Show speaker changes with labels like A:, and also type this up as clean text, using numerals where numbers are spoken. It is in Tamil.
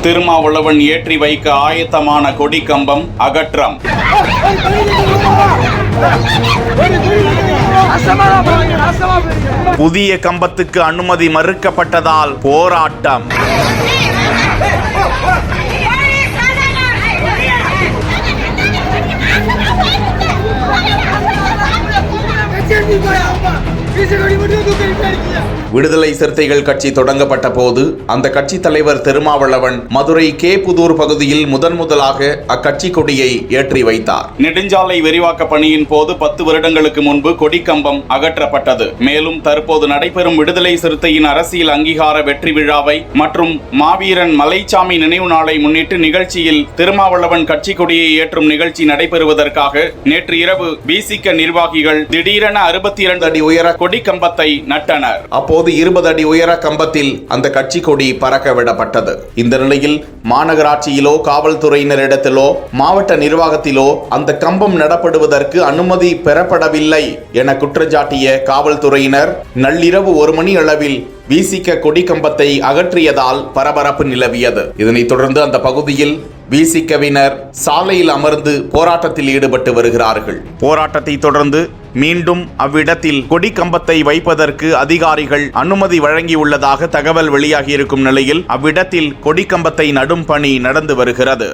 A: திருமாவளவன் ஏற்றி வைக்க ஆயத்தமான கொடி கம்பம் அகற்றம். புதிய கம்பத்துக்கு அனுமதி மறுக்கப்பட்டதால் போராட்டம். விடுதலை சிறுத்தைகள் கட்சி தொடங்கப்பட்ட போது அந்த கட்சி தலைவர் திருமாவளவன் மதுரை கேப்புதூர் பகுதியில் முதலாக அக்கட்சி கொடியை ஏற்றி வைத்தார். நெடுஞ்சாலை விரிவாக்க பணியின் போது 10 வருடங்களுக்கு முன்பு கொடி கம்பம் அகற்றப்பட்டது. மேலும் தற்போது நடைபெறும் விடுதலை சிறுத்தையின் அரசியல் அங்கீகார வெற்றி விழாவை மற்றும் மாவீரன் மலைச்சாமி நினைவு நாளை முன்னிட்டு நிகழ்ச்சியில் திருமாவளவன் கட்சி கொடியை ஏற்றும் நிகழ்ச்சி நடைபெறுவதற்காக நேற்று இரவு விசிக நிர்வாகிகள் திடீரென 62 அடி உயர கொடி கம்பத்தை நட்டனர். அப்போது 20 அடி உயர கம்பத்தில் அந்த கட்சி கொடி பறக்க விடப்பட்டது. இந்த நிலையில் மாநகராட்சியிலோ காவல்துறையினரிடத்திலோ மாவட்ட நிர்வாகத்திலோ அந்த கம்பம் நடப்படுவதற்கு அனுமதி பெறப்படவில்லை என குற்றச்சாட்டிய காவல்துறையினர் நள்ளிரவு 1 மணி அளவில் விசிக கொடி கம்பத்தை அகற்றியதால் பரபரப்பு நிலவியது. இதனைத் தொடர்ந்து அந்த பகுதியில் விசிகவினர் சாலையில் அமர்ந்து போராட்டத்தில் ஈடுபட்டு வருகிறார்கள். போராட்டத்தை தொடர்ந்து மீண்டும் அவ்விடத்தில் கொடி கம்பத்தை வைப்பதற்கு அதிகாரிகள் அனுமதி வழங்கியுள்ளதாக தகவல் வெளியாகியிருக்கும் நிலையில் அவ்விடத்தில் கொடி கம்பத்தை நடும் பணி நடந்து வருகிறது.